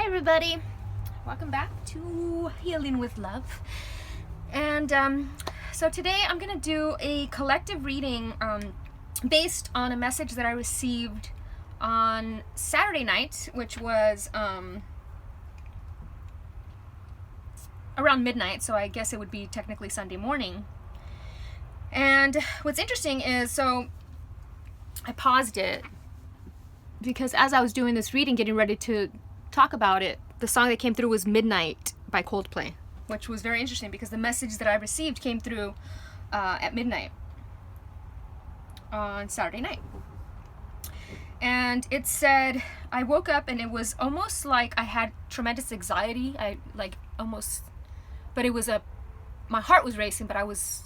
everybody, welcome back to Healing with Love. And so today I'm gonna do a collective reading based on a message that I received on Saturday night, which was around midnight, so I guess it would be technically Sunday morning. And what's interesting is, so I paused it because as I was doing this reading, getting ready to talk about it, the song that came through was Midnight by Coldplay, which was very interesting because the message that I received came through at midnight on Saturday night. And it said, I woke up and it was almost like I had tremendous anxiety. But it was my heart was racing, but I was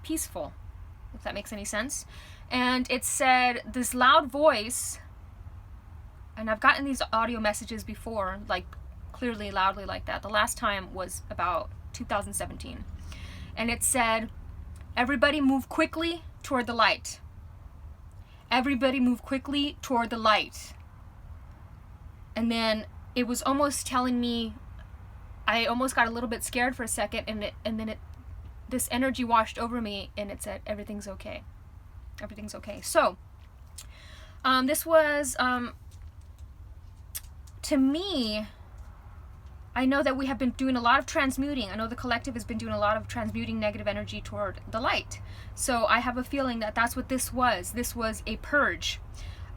peaceful, if that makes any sense. And it said, this loud voice, and I've gotten these audio messages before, like clearly, loudly like that. The last time was about 2017. And it said, everybody move quickly toward the light. Everybody move quickly toward the light. And then it was almost telling me, I almost got a little bit scared for a second, and then this energy washed over me, and it said, everything's okay. Everything's okay. So, this was, to me, I know that we have been doing a lot of transmuting. I know the collective has been doing a lot of transmuting negative energy toward the light. So I have a feeling that that's what this was. This was a purge,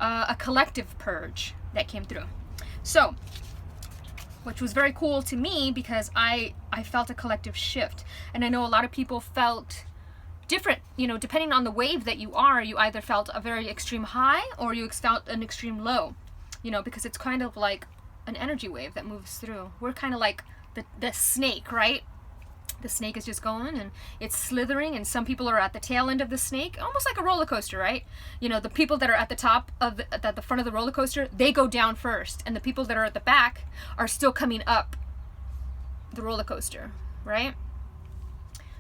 a collective purge that came through. So, which was very cool to me because I felt a collective shift. And I know a lot of people felt different, depending on the wave that you are, you either felt a very extreme high or you felt an extreme low, because it's kind of like an energy wave that moves through. We're kind of like the snake, right? The snake is just going and it's slithering, and some people are at the tail end of the snake, almost like a roller coaster, right? The people that are at the top of at the front of the roller coaster, they go down first, and the people that are at the back are still coming up the roller coaster, right?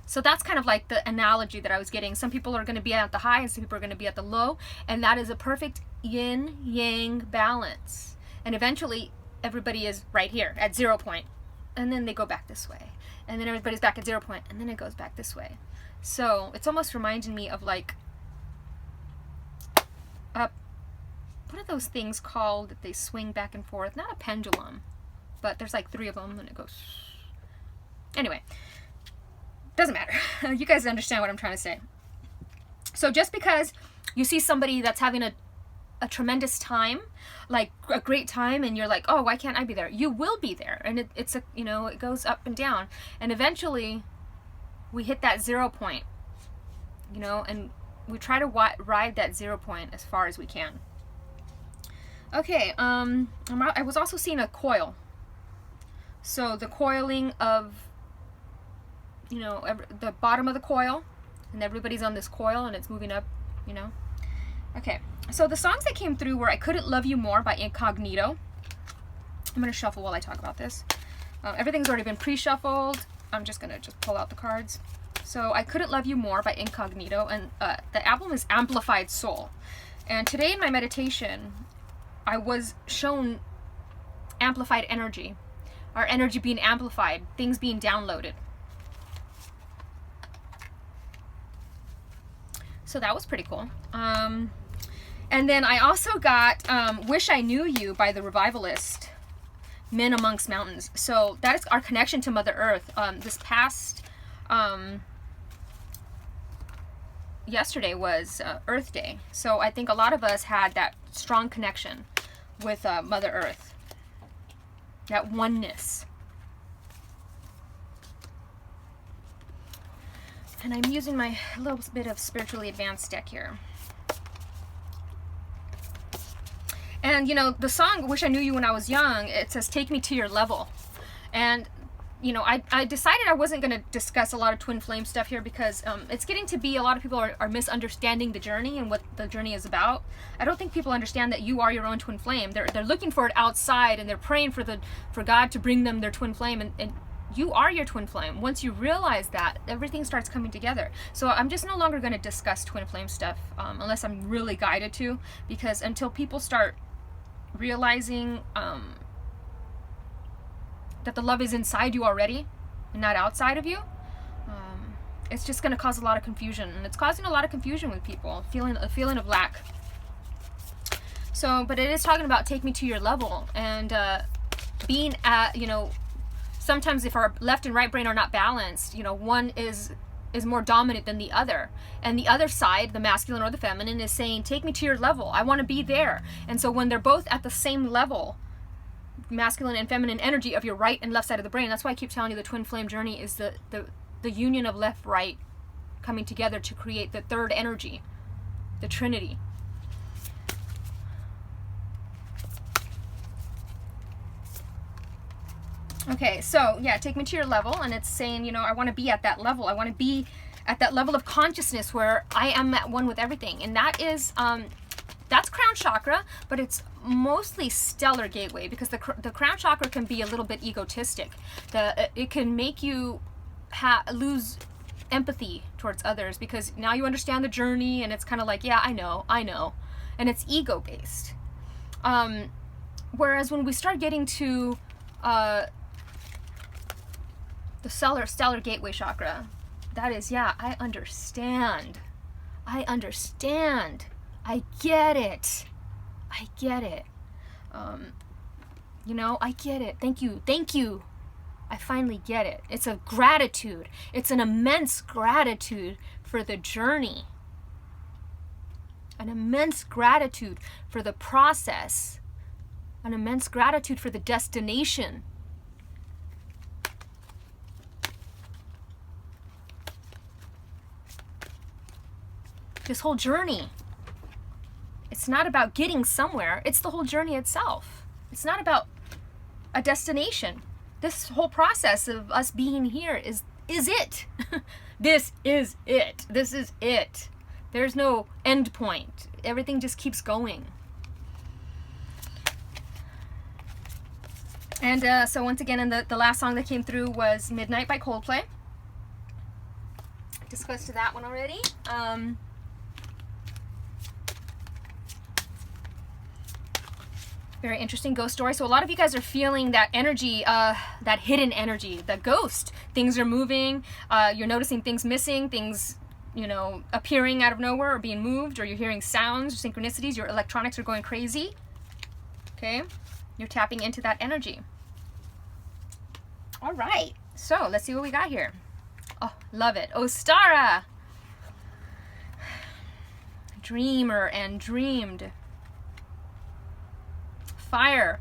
So that's kind of like the analogy that I was getting. Some people are going to be at the high and some people are going to be at the low, and that is a perfect yin-yang balance. And eventually everybody is right here at 0 point, and then they go back this way, and then everybody's back at 0 point, and then it goes back this way. So it's almost reminding me of like what are those things called that they swing back and forth? Not a pendulum, but there's like 3 of them and it goes, anyway, doesn't matter. You guys understand what I'm trying to say. So just because you see somebody that's having a tremendous time, like a great time, and you're like, oh, why can't I be there? You will be there, and it's a it goes up and down, and eventually we hit that 0 point, and we try to ride that 0 point as far as we can. Okay, I was also seeing a coil, so the coiling of the bottom of the coil, and everybody's on this coil and it's moving up, Okay, so the songs that came through were I Couldn't Love You More by Incognito. I'm going to shuffle while I talk about this. Everything's already been pre-shuffled. I'm just going to pull out the cards. So I Couldn't Love You More by Incognito, and the album is Amplified Soul. And today in my meditation, I was shown amplified energy. Our energy being amplified, things being downloaded. So that was pretty cool. And then I also got Wish I Knew You by the Revivalist, Men Amongst Mountains. So that is our connection to Mother Earth. This past, yesterday was Earth Day. So I think a lot of us had that strong connection with Mother Earth. That oneness. And I'm using my little bit of spiritually advanced deck here. And the song Wish I Knew You When I Was Young, it says take me to your level. And I decided I wasn't going to discuss a lot of twin flame stuff here because it's getting to be a lot of people are misunderstanding the journey and what the journey is about. I don't think people understand that you are your own twin flame. They're looking for it outside, and they're praying for God to bring them their twin flame, and you are your twin flame. Once you realize that, everything starts coming together. So I'm just no longer going to discuss twin flame stuff unless I'm really guided to, because until people start realizing that the love is inside you already and not outside of you, it's just going to cause a lot of confusion. And it's causing a lot of confusion with people, a feeling of lack. So, but it is talking about take me to your level, and being at, you know, sometimes if our left and right brain are not balanced, you know, one is more dominant than the other, and the other side, the masculine or the feminine, is saying take me to your level, I want to be there. And so when they're both at the same level, masculine and feminine energy of your right and left side of the brain, that's why I keep telling you the twin flame journey is the union of left right coming together to create the third energy, the Trinity. Okay, so yeah, take me to your level, and it's saying, you know, I want to be at that level. I want to be at that level of consciousness where I am at one with everything. And that is, that's crown chakra, but it's mostly stellar gateway, because the crown chakra can be a little bit egotistic. It can make you lose empathy towards others, because now you understand the journey, and it's kind of like, yeah, I know. And it's ego-based. Whereas when we start getting to the stellar gateway chakra, that is, yeah, I understand. I get it. You know, I get it. Thank you. I finally get it. It's a gratitude. It's an immense gratitude for the journey. An immense gratitude for the process. An immense gratitude for the destination. This whole journey. It's not about getting somewhere. It's the whole journey itself. It's not about a destination. This whole process of us being here is it. This is it. This is it. There's no end point. Everything just keeps going. And so once again, the last song that came through was Midnight by Coldplay. Discussed that one already. Very interesting ghost story. So a lot of you guys are feeling that energy, that hidden energy, the ghost. Things are moving. You're noticing things missing, things, you know, appearing out of nowhere or being moved, or you're hearing sounds, synchronicities. Your electronics are going crazy. Okay? You're tapping into that energy. All right. So let's see what we got here. Oh, love it. Ostara. Dreamer and dreamed. Fire.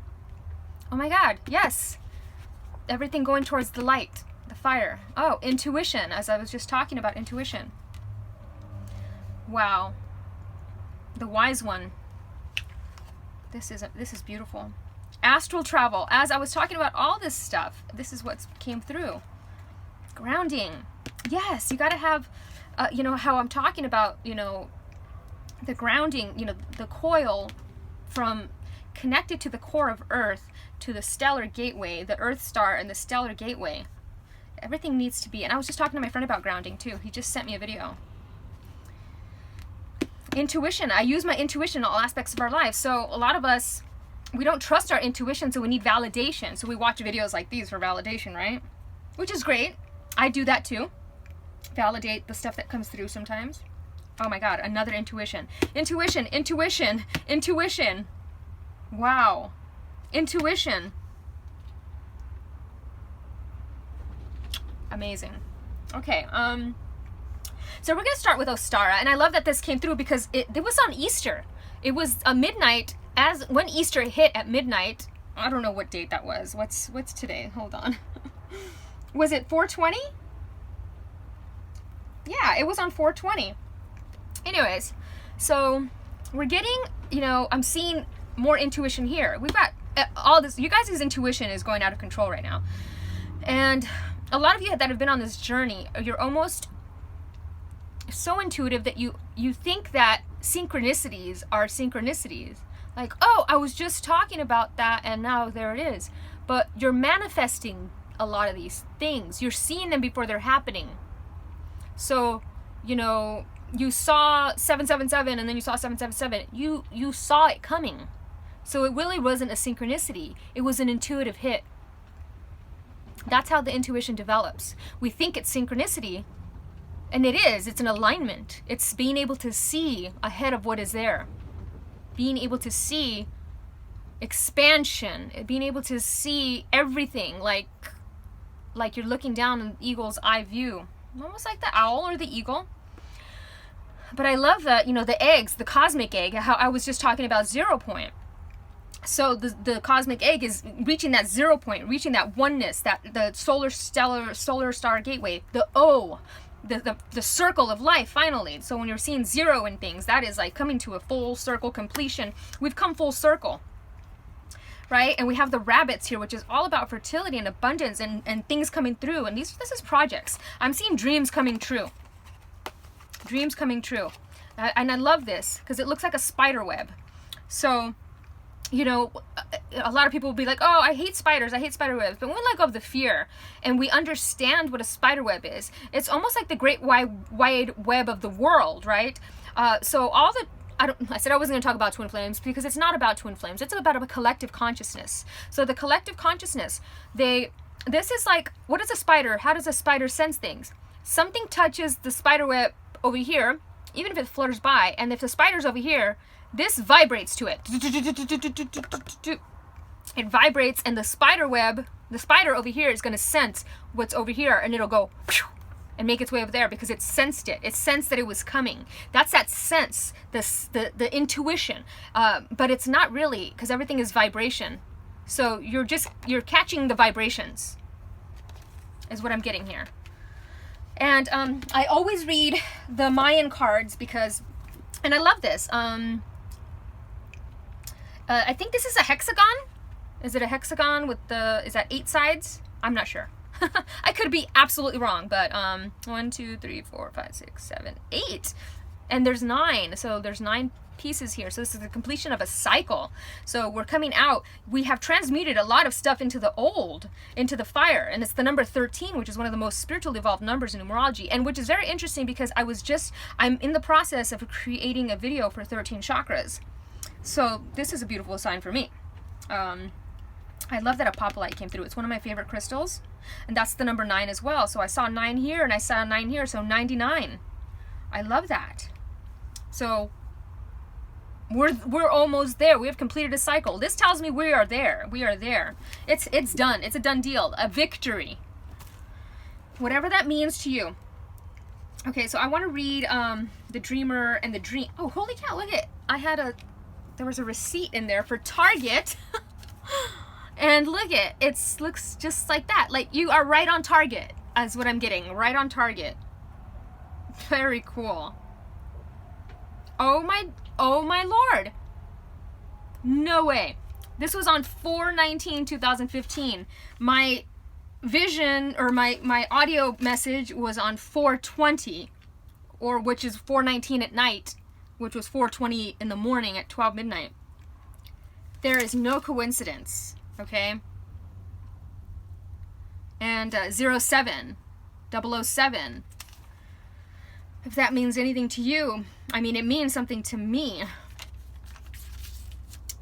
Oh my God, yes. Everything going towards the light, the fire. Oh, intuition, as I was just talking about intuition. Wow. The wise one. This is beautiful. Astral travel. As I was talking about all this stuff, this is what came through. Grounding. Yes, you got to have, you know, how I'm talking about, you know, the grounding, you know, the coil from connected to the core of Earth, to the stellar gateway, the Earth star and the stellar gateway. Everything needs to be, and I was just talking to my friend about grounding too. He just sent me a video. Intuition. I use my intuition in all aspects of our lives. So a lot of us, we don't trust our intuition, so we need validation. So we watch videos like these for validation, right? Which is great. I do that too. Validate the stuff that comes through sometimes. Oh my God, another intuition. Intuition. Wow. Intuition. Amazing. Okay, so we're going to start with Ostara, and I love that this came through because it was on Easter. It was a midnight, when Easter hit at midnight. I don't know what date that was. What's today? Hold on. Was it 420? Yeah, it was on 420. Anyways, so we're getting, you know, I'm seeing more intuition here. We've got all this. You guys' intuition is going out of control right now. And a lot of you that have been on this journey, you're almost so intuitive that you think that synchronicities are synchronicities. Like, oh, I was just talking about that and now there it is. But you're manifesting a lot of these things. You're seeing them before they're happening. So, you know, you saw 777 and then you saw 777. You saw it coming. So it really wasn't a synchronicity. It was an intuitive hit. That's how the intuition develops. We think it's synchronicity, and it is. It's an alignment. It's being able to see ahead of what is there. Being able to see expansion. Being able to see everything like you're looking down an eagle's eye view. Almost like the owl or the eagle. But I love that, the eggs, the cosmic egg, how I was just talking about 0 point. So the cosmic egg is reaching that 0 point, reaching that oneness, that the solar star gateway, the O, the circle of life finally. So when you're seeing 0 in things, that is like coming to a full circle completion. We've come full circle, right? And we have the rabbits here, which is all about fertility and abundance and things coming through. And this is projects. I'm seeing dreams coming true. Dreams coming true. And I love this because it looks like a spider web. So, a lot of people will be like, oh, I hate spiders, I hate spider webs. But when we let go of the fear and we understand what a spider web is, it's almost like the great wide web of the world, right? So all the, I said I wasn't going to talk about twin flames because it's not about twin flames. It's about a collective consciousness. So the collective consciousness, this is like, what is a spider? How does a spider sense things? Something touches the spider web over here, even if it flutters by, and if the spider's over here, this vibrates to it. It vibrates, and the spider over here is going to sense what's over here, and it'll go and make its way over there because it sensed it. It sensed that it was coming. That's that sense, the intuition. But it's not really, because everything is vibration. So you're catching the vibrations, is what I'm getting here. And I always read the Mayan cards because, and I love this. I think this is a hexagon. Is it a hexagon with is that 8 sides? I'm not sure. I could be absolutely wrong, but 1, 2, 3, 4, 5, 6, 7, 8. And there's 9. So there's 9 pieces here. So this is the completion of a cycle. So we're coming out. We have transmuted a lot of stuff into the old, into the fire. And it's the number 13, which is one of the most spiritually evolved numbers in numerology. And which is very interesting because I'm in the process of creating a video for 13 chakras. So this is a beautiful sign for me. I love that apophyllite came through. It's one of my favorite crystals. And that's the number 9 as well. So I saw 9 here and I saw 9 here. So 99. I love that. So we're almost there. We have completed a cycle. This tells me we are there. We are there. It's done. It's a done deal. A victory. Whatever that means to you. Okay, so I want to read the dreamer and the dream. Oh, holy cow, look at it. There was a receipt in there for Target. And look it looks just like that. Like you are right on target, is what I'm getting. Right on target. Very cool. Oh my Lord. No way. This was on 4/19/2015. My vision or my audio message was on 4/20, or which is 4/19 at night, which was 4/20 in the morning at 12 midnight. There is no coincidence, okay? And 07, 007. If that means anything to you, I mean, it means something to me.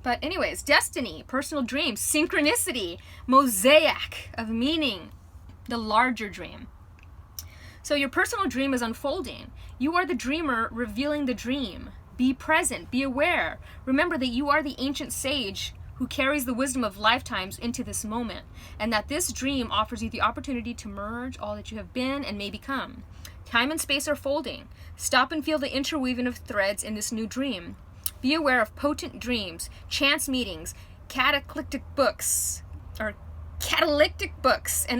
But anyways, destiny, personal dreams, synchronicity, mosaic of meaning, the larger dream. So your personal dream is unfolding. You are the dreamer revealing the dream. Be present, be aware. Remember that you are the ancient sage who carries the wisdom of lifetimes into this moment, and that this dream offers you the opportunity to merge all that you have been and may become. Time and space are folding. Stop and feel the interweaving of threads in this new dream. Be aware of potent dreams, chance meetings, catalytic books, and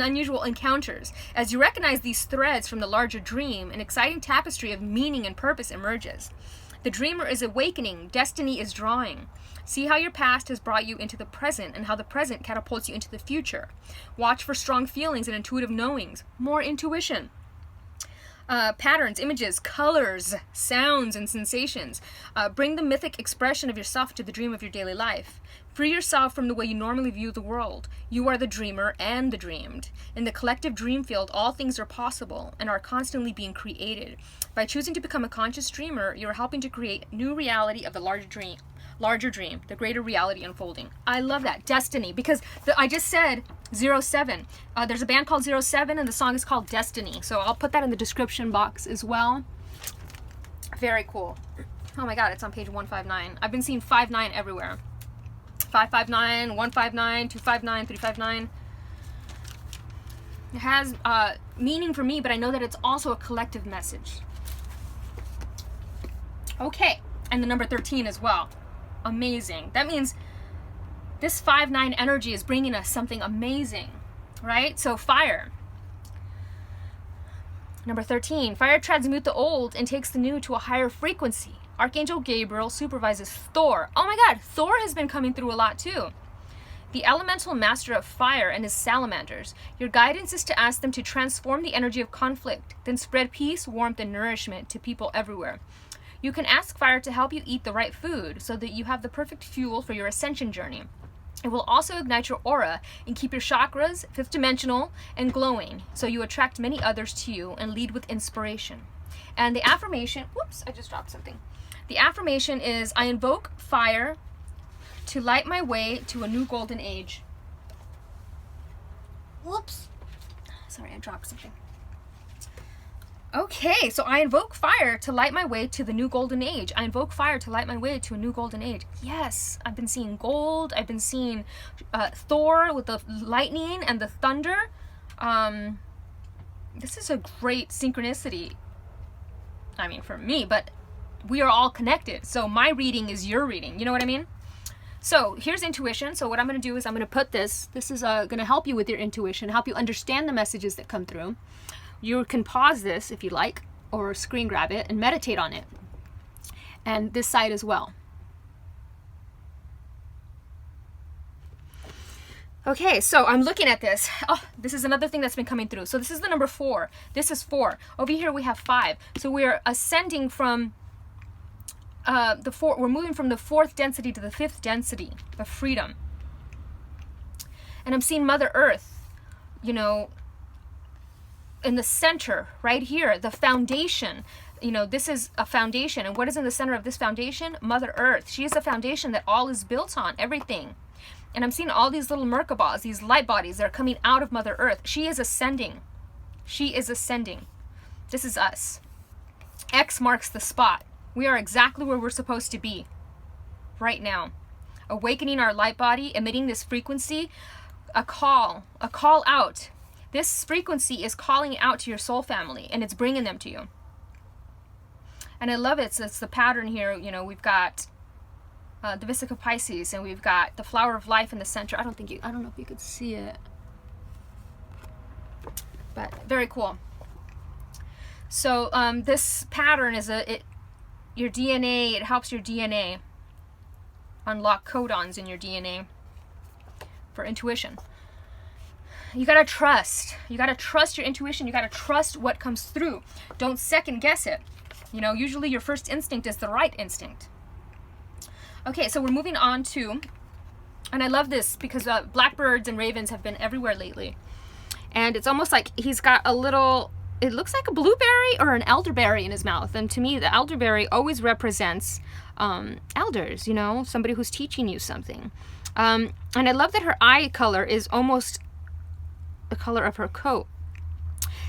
unusual encounters. As you recognize these threads from the larger dream, an exciting tapestry of meaning and purpose emerges. The dreamer is awakening, destiny is drawing. See how your past has brought you into the present and how the present catapults you into the future. Watch for strong feelings and intuitive knowings. More intuition. Patterns, images, colors, sounds, and sensations. Bring the mythic expression of yourself to the dream of your daily life. Free yourself from the way you normally view the world. You are the dreamer and the dreamed. In the collective dream field, all things are possible and are constantly being created. By choosing to become a conscious dreamer, you are helping to create new reality of the larger dream. larger dream, the greater reality unfolding. I love that. Destiny, because I just said 07. There's a band called 07 and the song is called Destiny. So I'll put that in the description box as well. Very cool. Oh my God, it's on page 159. I've been seeing 59 everywhere. 559, 159, 259, 359. It has meaning for me, but I know that it's also a collective message. Okay, and the number 13 as well. Amazing. That means this 5-9 energy is bringing us something amazing, right? So fire. Number 13, fire transmutes the old and takes the new to a higher frequency. Archangel Gabriel supervises Thor. Oh my God, Thor has been coming through a lot too. The elemental master of fire and his salamanders. Your guidance is to ask them to transform the energy of conflict, then spread peace, warmth, and nourishment to people everywhere. You can ask fire to help you eat the right food so that you have the perfect fuel for your ascension journey. It will also ignite your aura and keep your chakras fifth dimensional and glowing, so you attract many others to you and lead with inspiration. And the affirmation, whoops, I just dropped something. The affirmation is, I invoke fire to light my way to a new golden age. Whoops. Sorry, I dropped something. Okay, so I invoke fire to light my way to the new golden age. I invoke fire to light my way to a new golden age. Yes, I've been seeing gold. I've been seeing Thor with the lightning and the thunder. This is a great synchronicity. I mean, for me, but we are all connected. So my reading is your reading. You know what I mean? So here's intuition. So what I'm going to do is I'm going to put this. This is going to help you with your intuition, help you understand the messages that come through. You can pause this if you like, or screen grab it and meditate on it. And this side as well. Okay, so I'm looking at this. Oh, this is another thing that's been coming through. So this is the number 4. This is 4. Over here we have 5. So we're ascending from we're moving from the 4th density to the 5th density of freedom. And I'm seeing Mother Earth, you know, in the center, right here, the foundation. You know, this is a foundation. And what is in the center of this foundation? Mother Earth. She is the foundation that all is built on, everything. And I'm seeing all these little Merkabahs, these light bodies that are coming out of Mother Earth. She is ascending. She is ascending. This is us. X marks the spot. We are exactly where we're supposed to be right now. Awakening our light body, emitting this frequency, a call out. This frequency is calling out to your soul family, and it's bringing them to you. And I love it. So it's the pattern here. You know, we've got the Vesica Pisces, and we've got the flower of life in the center. I don't know if you could see it, but very cool. So this pattern is your DNA. It helps your DNA unlock codons in your DNA for intuition. You gotta trust. You gotta trust your intuition. You gotta trust what comes through. Don't second guess it. You know, usually your first instinct is the right instinct. Okay, so we're moving on to, and I love this because blackbirds and ravens have been everywhere lately. And it's almost like he's got a little, it looks like a blueberry or an elderberry in his mouth. And to me, the elderberry always represents elders, you know, somebody who's teaching you something. And I love that her eye color is almost the color of her coat.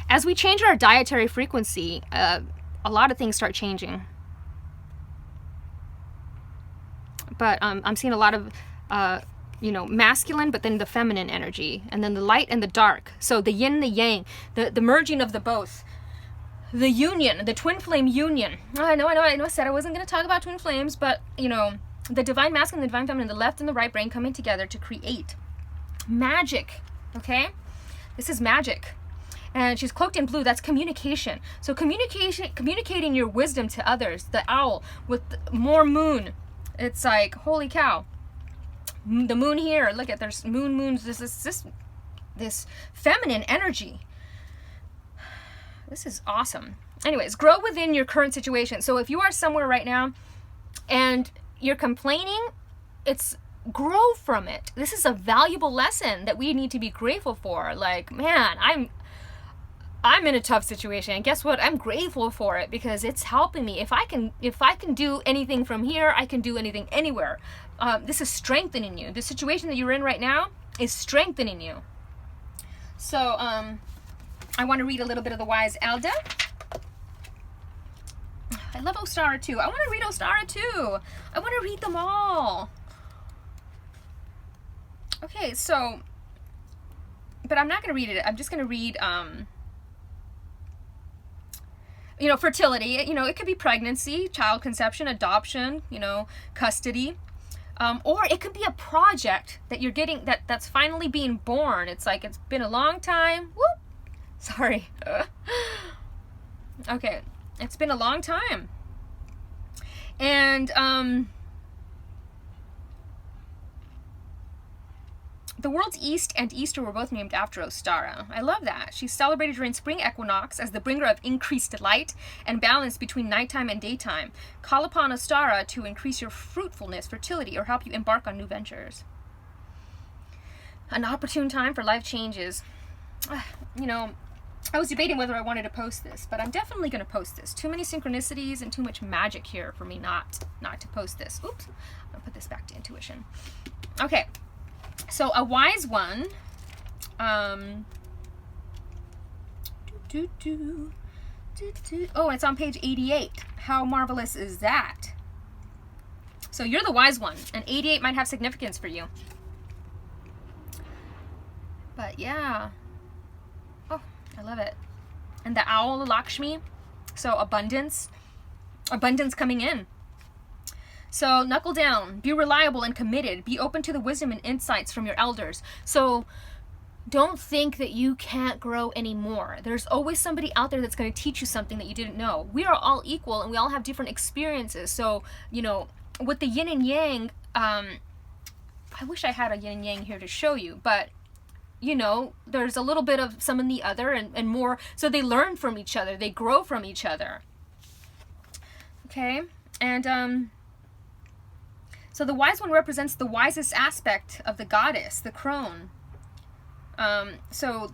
As we change our dietary frequency, a lot of things start changing. But I'm seeing a lot of, you know, masculine, but then the feminine energy, and then the light and the dark. So the yin, the yang, the merging of the both. The union, the twin flame union. I know I said I wasn't going to talk about twin flames, but, you know, the divine masculine, the divine feminine, the left and the right brain coming together to create magic, okay? This is magic. And she's cloaked in blue. That's communication. So communicating your wisdom to others. The owl with more moon. It's like, holy cow. The moon here. Look at, there's moons. This feminine energy. This is awesome. Anyways, grow within your current situation. So if you are somewhere right now and you're complaining, it's grow from it. This is a valuable lesson that we need to be grateful for. Like, man, I'm in a tough situation, and guess what? I'm grateful for it because it's helping me. If I can do anything from here, I can do anything anywhere. This is strengthening you. The situation that you're in right now is strengthening you. So I want to read a little bit of the Wise Elder. I love Ostara too. I want to read Ostara too. I want to read them all. Okay, so, but I'm not going to read it. I'm just going to read, you know, fertility. You know, it could be pregnancy, child conception, adoption, you know, custody. Or it could be a project that you're getting, that's finally being born. It's like, it's been a long time. Whoop. Sorry. Okay. It's been a long time. And, the world's east and Easter were both named after Ostara. I love that. She's celebrated during spring equinox as the bringer of increased light and balance between nighttime and daytime. Call upon Ostara to increase your fruitfulness, fertility, or help you embark on new ventures. An opportune time for life changes. You know, I was debating whether I wanted to post this, but I'm definitely going to post this. Too many synchronicities and too much magic here for me not to post this. Oops. I'll put this back to intuition. Okay. So a wise one, oh, it's on page 88. How marvelous is that? So you're the wise one, and 88 might have significance for you. But yeah, oh, I love it. And the owl, Lakshmi, so abundance coming in. So knuckle down, be reliable and committed, be open to the wisdom and insights from your elders. So don't think that you can't grow anymore. There's always somebody out there that's going to teach you something that you didn't know. We are all equal and we all have different experiences. So, you know, with the yin and yang, I wish I had a yin and yang here to show you, but you know, there's a little bit of some in the other and more. So they learn from each other. They grow from each other. Okay. And, so the wise one represents the wisest aspect of the goddess, the crone. So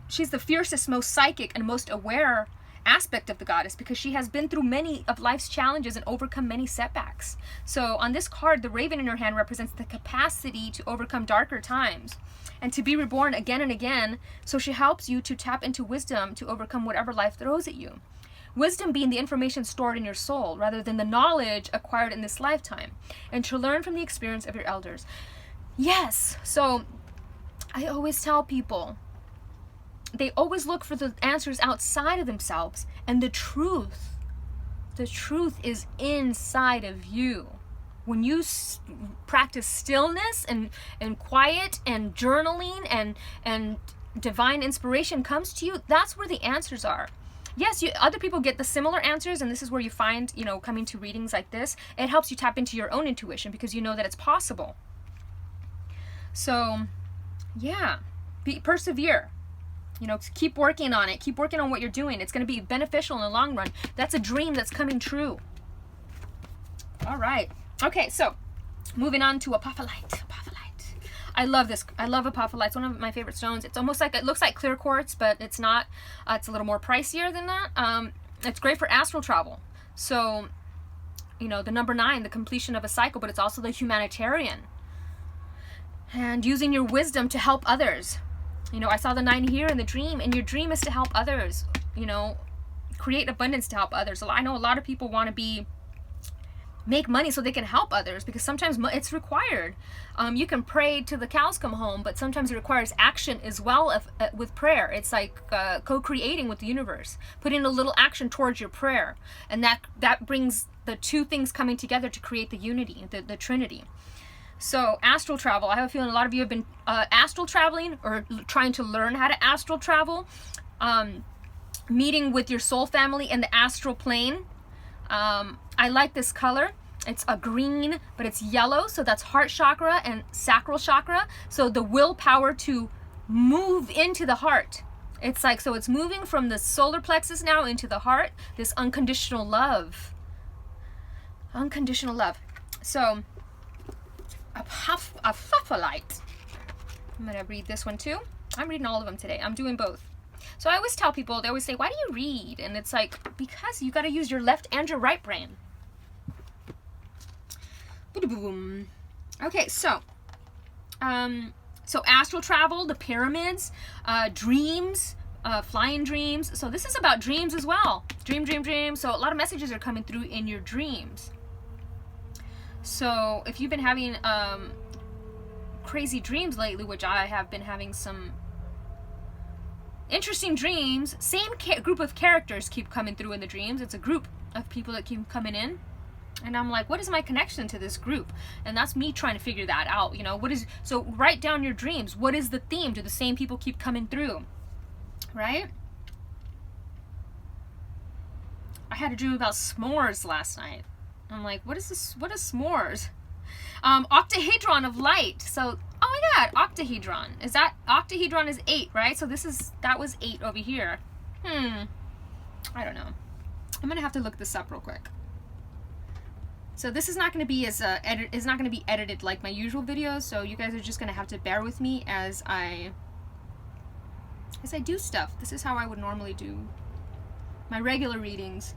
she's the fiercest, most psychic, and most aware aspect of the goddess because she has been through many of life's challenges and overcome many setbacks. So on this card, the raven in her hand represents the capacity to overcome darker times and to be reborn again and again. So she helps you to tap into wisdom to overcome whatever life throws at you. Wisdom being the information stored in your soul rather than the knowledge acquired in this lifetime, and to learn from the experience of your elders. Yes, so I always tell people, they always look for the answers outside of themselves, and the truth is inside of you. When you practice stillness and quiet and journaling and divine inspiration comes to you, that's where the answers are. Yes, other people get the similar answers, and this is where you find, you know, coming to readings like this, it helps you tap into your own intuition because you know that it's possible. So, yeah, persevere. You know, keep working on it. Keep working on what you're doing. It's going to be beneficial in the long run. That's a dream that's coming true. All right. Okay, so moving on to apophyllite. I love this. I love apophyllite. It's one of my favorite stones. It's almost like, it looks like clear quartz, but it's not. It's a little more pricier than that. It's great for astral travel. So, you know, the number 9, the completion of a cycle, but it's also the humanitarian. And using your wisdom to help others. You know, I saw the 9 here in the dream, and your dream is to help others. You know, create abundance to help others. I know a lot of people want to make money so they can help others because sometimes it's required. You can pray till the cows come home, but sometimes it requires action as well with prayer. It's like co-creating with the universe, putting a little action towards your prayer, and that brings the two things coming together to create the unity, the Trinity. So astral travel, I have a feeling a lot of you have been astral traveling or trying to learn how to astral travel, meeting with your soul family in the astral plane. I like this color. It's a green, but it's yellow, so that's heart chakra and sacral chakra. So the willpower to move into the heart. It's like, so it's moving from the solar plexus now into the heart, this unconditional love. Unconditional love. So, apophyllite. I'm going to read this one too. I'm reading all of them today. I'm doing both. So I always tell people, they always say, why do you read? And it's like, because you got to use your left and your right brain. Boom. Okay, so astral travel, the pyramids, dreams, flying dreams. So this is about dreams as well. Dream. So a lot of messages are coming through in your dreams. So if you've been having crazy dreams lately, which I have been having some interesting dreams, same group of characters keep coming through in the dreams. It's a group of people that keep coming in. And I'm like, what is my connection to this group? And that's me trying to figure that out. You know, so write down your dreams. What is the theme? Do the same people keep coming through? Right? I had a dream about s'mores last night. I'm like, what is this? What is s'mores? Octahedron of light. So, oh my God, octahedron. Is that, octahedron is 8, right? So that was 8 over here. I don't know. I'm going to have to look this up real quick. So this is not going to be it's not going to be edited like my usual videos, so you guys are just going to have to bear with me as I do stuff. This is how I would normally do my regular readings.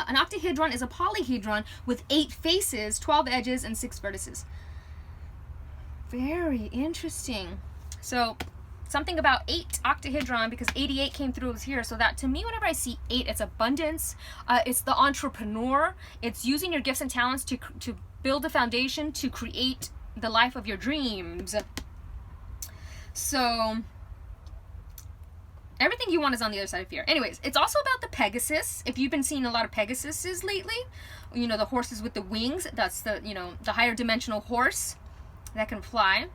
An octahedron is a polyhedron with 8 faces, 12 edges, and 6 vertices. Very interesting. So something about 8 octahedron, because 88 came through here. So that, to me, whenever I see 8, it's abundance. It's the entrepreneur. It's using your gifts and talents to build a foundation to create the life of your dreams. So everything you want is on the other side of fear. Anyways, it's also about the Pegasus. If you've been seeing a lot of Pegasuses lately, you know, the horses with the wings, that's the, you know, the higher dimensional horse that can fly.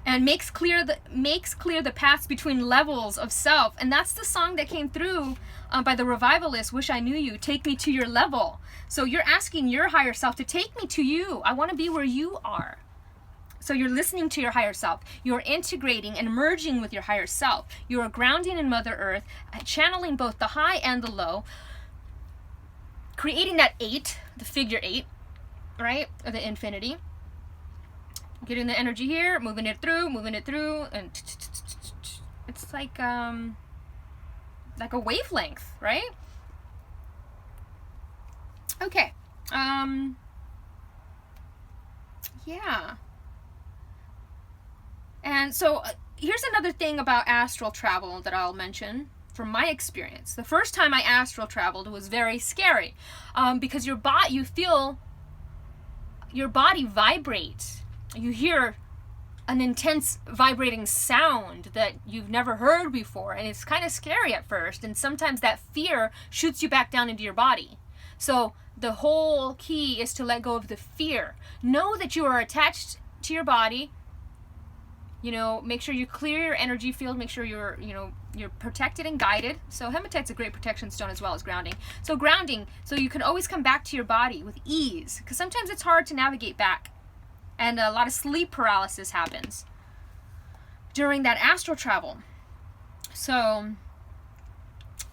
And makes clear the paths between levels of self. And that's the song that came through by the revivalist, Wish I Knew You, Take Me to Your Level. So you're asking your higher self to take me to you. I want to be where you are. So you're listening to your higher self. You're integrating and merging with your higher self. You are grounding in Mother Earth, channeling both the high and the low, creating that 8, the figure 8, right? Or the infinity. Getting the energy here, moving it through, and it's like a wavelength, right? Okay. Yeah. And so here's another thing about astral travel that I'll mention from my experience. The first time I astral traveled was very scary, because you feel your body vibrate. You hear an intense vibrating sound that you've never heard before, and it's kind of scary at first, and sometimes that fear shoots you back down into your body. So the whole key is to let go of the fear. Know that you are attached to your body. You know, make sure you clear your energy field, make sure you're protected and guided. So hematite's a great protection stone as well as grounding. So grounding, so you can always come back to your body with ease, because sometimes it's hard to navigate back. And a lot of sleep paralysis happens during that astral travel. So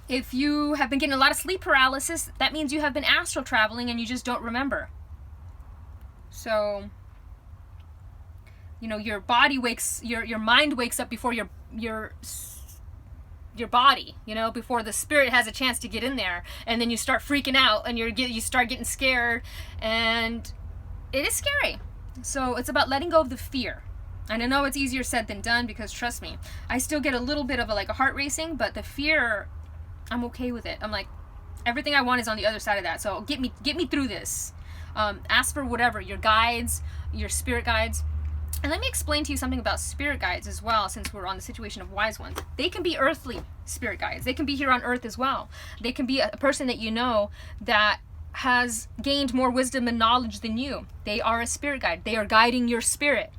if you have been getting a lot of sleep paralysis, that means you have been astral traveling and you just don't remember. So, you know, your body wakes, your mind wakes up before your body, you know, before the spirit has a chance to get in there, and then you start freaking out and you start getting scared, and it is scary. So it's about letting go of the fear. And I know it's easier said than done, because trust me, I still get a little bit of a heart racing, but the fear, I'm okay with it. I'm like, everything I want is on the other side of that. So get me through this. Ask for whatever, your guides, your spirit guides. And let me explain to you something about spirit guides as well, since we're on the situation of wise ones. They can be earthly spirit guides. They can be here on earth as well. They can be a person that you know that has gained more wisdom and knowledge than you. They are a spirit guide. They are guiding your spirit.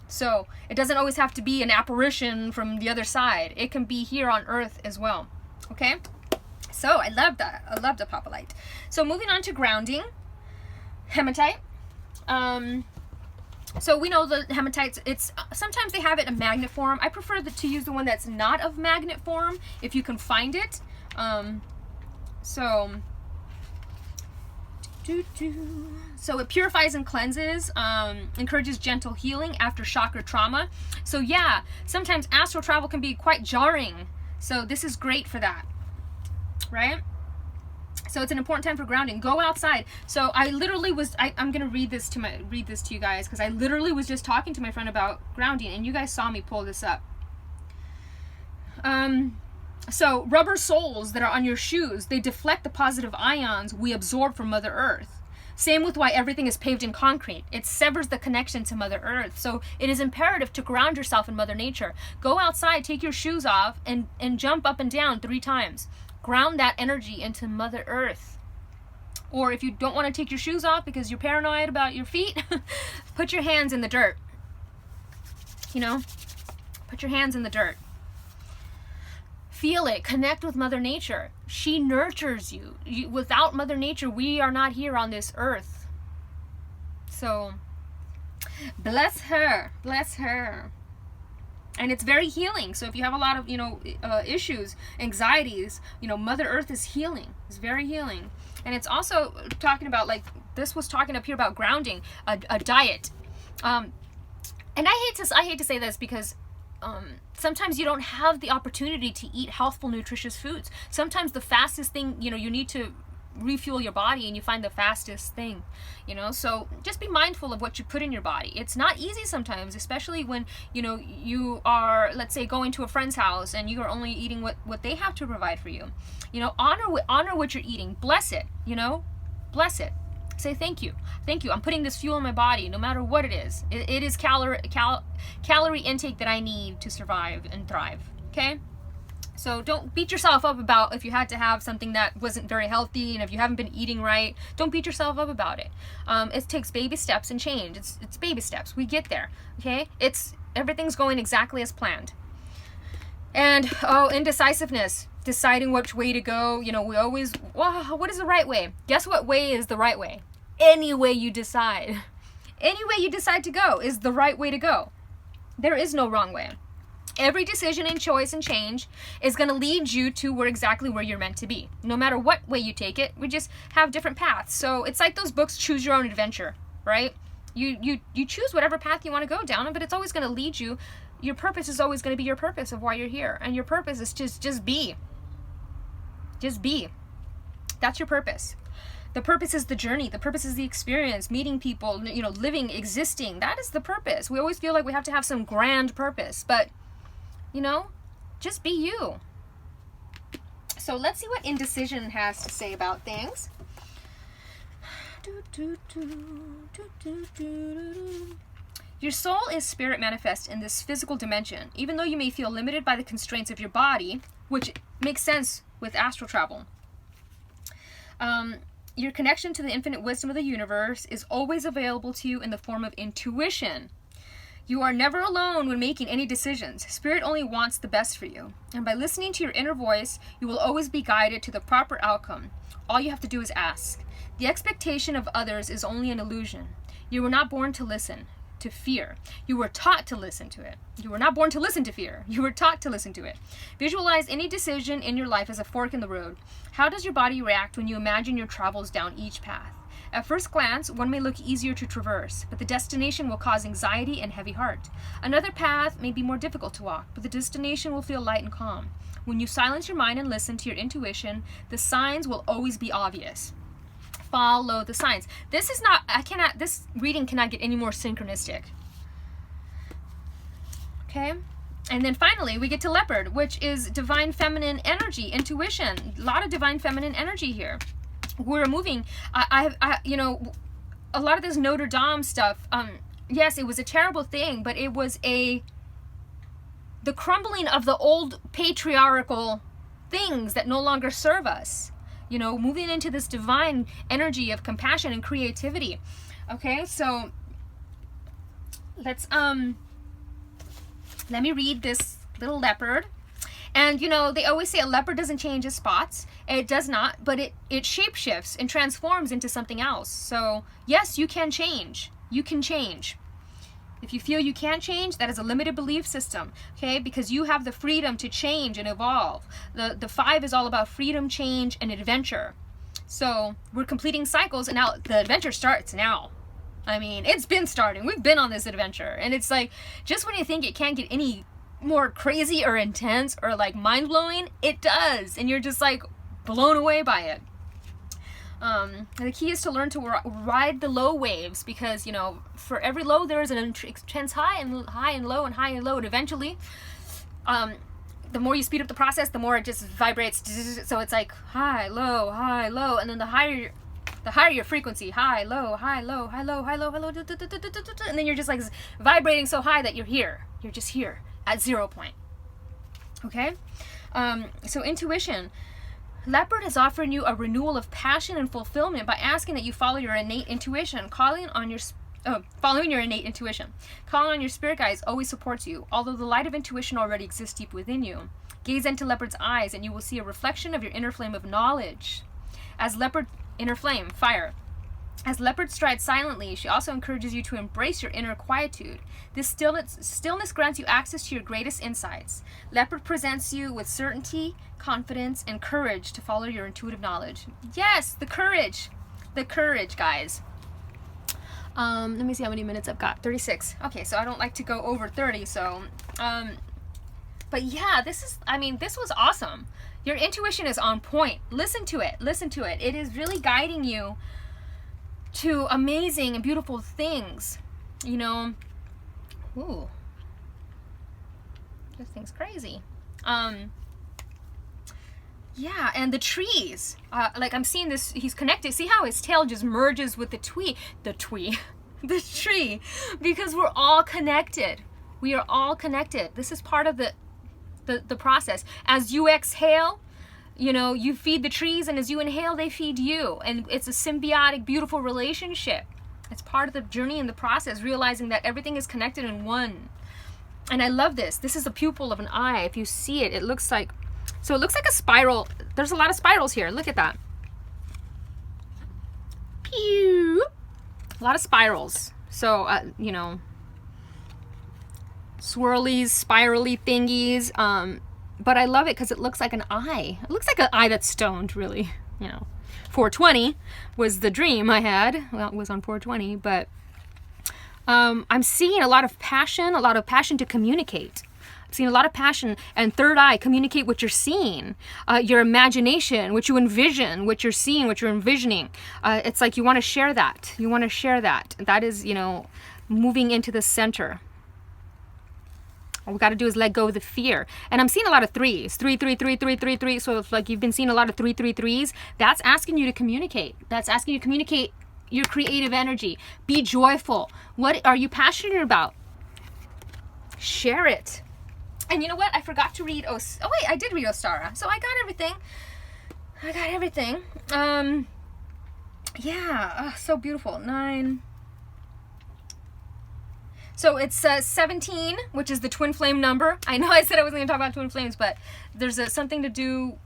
So it doesn't always have to be an apparition from the other side. It can be here on earth as well. Okay? So I love that. I love the Papalite. So moving on to grounding. Hematite. So we know the hematites, it's sometimes they have it in magnet form. I prefer to use the one that's not of magnet form if you can find it. So So it purifies and cleanses, encourages gentle healing after shock or trauma. So yeah, sometimes astral travel can be quite jarring. So this is great for that, right? So it's an important time for grounding. Go outside. So I literally was, I'm gonna read this to you guys, because I literally was just talking to my friend about grounding, and you guys saw me pull this up. So rubber soles that are on your shoes, they deflect the positive ions we absorb from Mother Earth. Same with why everything is paved in concrete. It severs the connection to Mother Earth. So it is imperative to ground yourself in Mother Nature. Go outside, take your shoes off, and jump up and down 3 times. Ground that energy into Mother Earth. Or if you don't want to take your shoes off because you're paranoid about your feet, put your hands in the dirt. You know, put your hands in the dirt. Feel it. Connect with Mother Nature. She nurtures you. Without Mother Nature, we are not here on this earth. So, bless her. Bless her. And it's very healing. So if you have a lot of, issues, anxieties, Mother Earth is healing. It's very healing. And it's also talking about, like, this was talking up here about grounding, a diet. And I hate to say this because sometimes you don't have the opportunity to eat healthful, nutritious foods. Sometimes the fastest thing, you need to refuel your body, and you find the fastest thing, so just be mindful of what you put in your body. It's not easy sometimes, especially when you are, let's say, going to a friend's house and you are only eating what they have to provide for you. Honor what you're eating. Bless it. Bless it. Say thank you. I'm putting this fuel in my body, no matter what it is. It is calorie intake that I need to survive and thrive. Okay. So don't beat yourself up about if you had to have something that wasn't very healthy, and if you haven't been eating right, don't beat yourself up about it. It takes baby steps and change. It's baby steps. We get there, okay? Everything's going exactly as planned. And, indecisiveness, deciding which way to go. We always, what is the right way? Guess what way is the right way? Any way you decide. Any way you decide to go is the right way to go. There is no wrong way. Every decision and choice and change is going to lead you to exactly where you're meant to be. No matter what way you take it, we just have different paths. So it's like those books, Choose Your Own Adventure, right? You choose whatever path you want to go down, but it's always going to lead you. Your purpose is always going to be your purpose of why you're here. And your purpose is just be. Just be. That's your purpose. The purpose is the journey. The purpose is the experience, meeting people, living, existing. That is the purpose. We always feel like we have to have some grand purpose, but just be you. So let's see what indecision has to say about things. Your soul is spirit manifest in this physical dimension, even though you may feel limited by the constraints of your body, which makes sense with astral travel. Your connection to the infinite wisdom of the universe is always available to you in the form of intuition. You are never alone when making any decisions. Spirit only wants the best for you. And by listening to your inner voice, you will always be guided to the proper outcome. All you have to do is ask. The expectation of others is only an illusion. You were not born to listen to fear. You were taught to listen to it. You were not born to listen to fear. You were taught to listen to it. Visualize any decision in your life as a fork in the road. How does your body react when you imagine your travels down each path? At first glance, one may look easier to traverse, but the destination will cause anxiety and heavy heart. Another path may be more difficult to walk, but the destination will feel light and calm. When you silence your mind and listen to your intuition, the signs will always be obvious. Follow the signs. This reading cannot get any more synchronistic. Okay? And then finally, we get to leopard, which is divine feminine energy, intuition. A lot of divine feminine energy here. We're moving. A lot of this Notre Dame stuff. Yes, it was a terrible thing, but it was the crumbling of the old patriarchal things that no longer serve us. Moving into this divine energy of compassion and creativity. Okay, so let's let me read this little leopard. And they always say a leopard doesn't change its spots. It does not, but it shapeshifts and transforms into something else. So yes, you can change. You can change. If you feel you can't change, that is a limited belief system, okay? Because you have the freedom to change and evolve. The 5 is all about freedom, change, and adventure. So we're completing cycles, and now the adventure starts now. I mean, it's been starting. We've been on this adventure, and it's like, just when you think it can't get any more crazy or intense or like mind-blowing, it does, and you're just like blown away by it. The key is to learn to ride the low waves, because, you know, for every low there is an intense high and low and high and low, and eventually the more you speed up the process, the more it just vibrates. So it's like high, low, and then the higher your frequency, high, low, high, low, high, low, high, low, high, low, and then you're just like vibrating so high that you're just here at 0 point. Okay? So intuition. Leopard is offering you a renewal of passion and fulfillment by asking that you follow your innate intuition, following your innate intuition. Calling on your spirit guides always supports you, although the light of intuition already exists deep within you. Gaze into Leopard's eyes and you will see a reflection of your inner flame of knowledge. Inner flame, fire. As Leopard strides silently, she also encourages you to embrace your inner quietude. This stillness grants you access to your greatest insights. Leopard presents you with certainty, confidence, and courage to follow your intuitive knowledge. Yes, the courage, guys. Let me see how many minutes I've got. 36. Okay, so I don't like to go over 30, so, but yeah, this was awesome. Your intuition is on point. Listen to it. It is really guiding you to amazing and beautiful things, you know. Ooh, this thing's crazy. Yeah, and the trees, like I'm seeing this, he's connected. See how his tail just merges with the tree, because we're all connected. We are all connected. This is part of the process. As you exhale, you know, you feed the trees, and as you inhale, they feed you. And it's a symbiotic, beautiful relationship. It's part of the journey and the process, realizing that everything is connected in one. And I love this. This is the pupil of an eye. If you see it, it looks like a spiral. There's a lot of spirals here. Look at that. Pew! A lot of spirals. So, you know, swirlies, spirally thingies. But I love it because it looks like an eye. It looks like an eye that's stoned, really. You know, 420 was the dream I had. Well, it was on 420, but I'm seeing a lot of passion to communicate. I'm seeing a lot of passion, and third eye, communicate what you're seeing, your imagination, what you envision, what you're seeing, what you're envisioning. It's like you want to share that. That is, you know, moving into the center. All we got to do is let go of the fear. And I'm seeing a lot of threes. 3, 3, 3, 3, 3, 3. So if like you've been seeing a lot of 3, 3, 3s, that's asking you to communicate. That's asking you to communicate your creative energy. Be joyful. What are you passionate about? Share it. And you know what? I forgot to read I did read Ostara. So I got everything. Yeah, so beautiful. 9. So it's 17, which is the twin flame number. I know I said I wasn't going to talk about twin flames, but there's something to do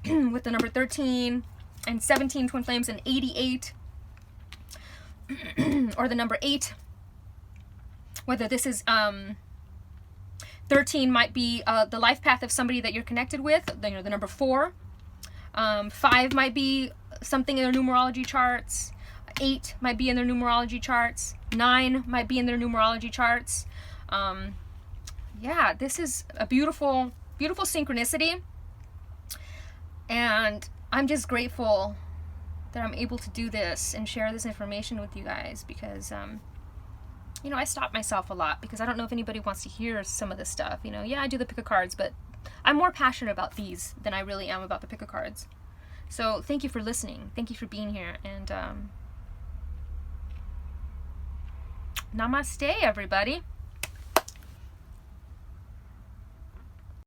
with the number 13 and 17 twin flames, and 88, or the number 8. Whether this is 13 might be the life path of somebody that you're connected with, you know, the number 4. 5 might be something in their numerology charts. 8 might be in their numerology charts. 9 might be in their numerology charts. Yeah, this is a beautiful, beautiful synchronicity. And I'm just grateful that I'm able to do this and share this information with you guys, because, you know, I stop myself a lot because I don't know if anybody wants to hear some of this stuff. You know, yeah, I do the pick of cards, but I'm more passionate about these than I really am about the pick of cards. So thank you for listening. Thank you for being here. And, namaste, everybody.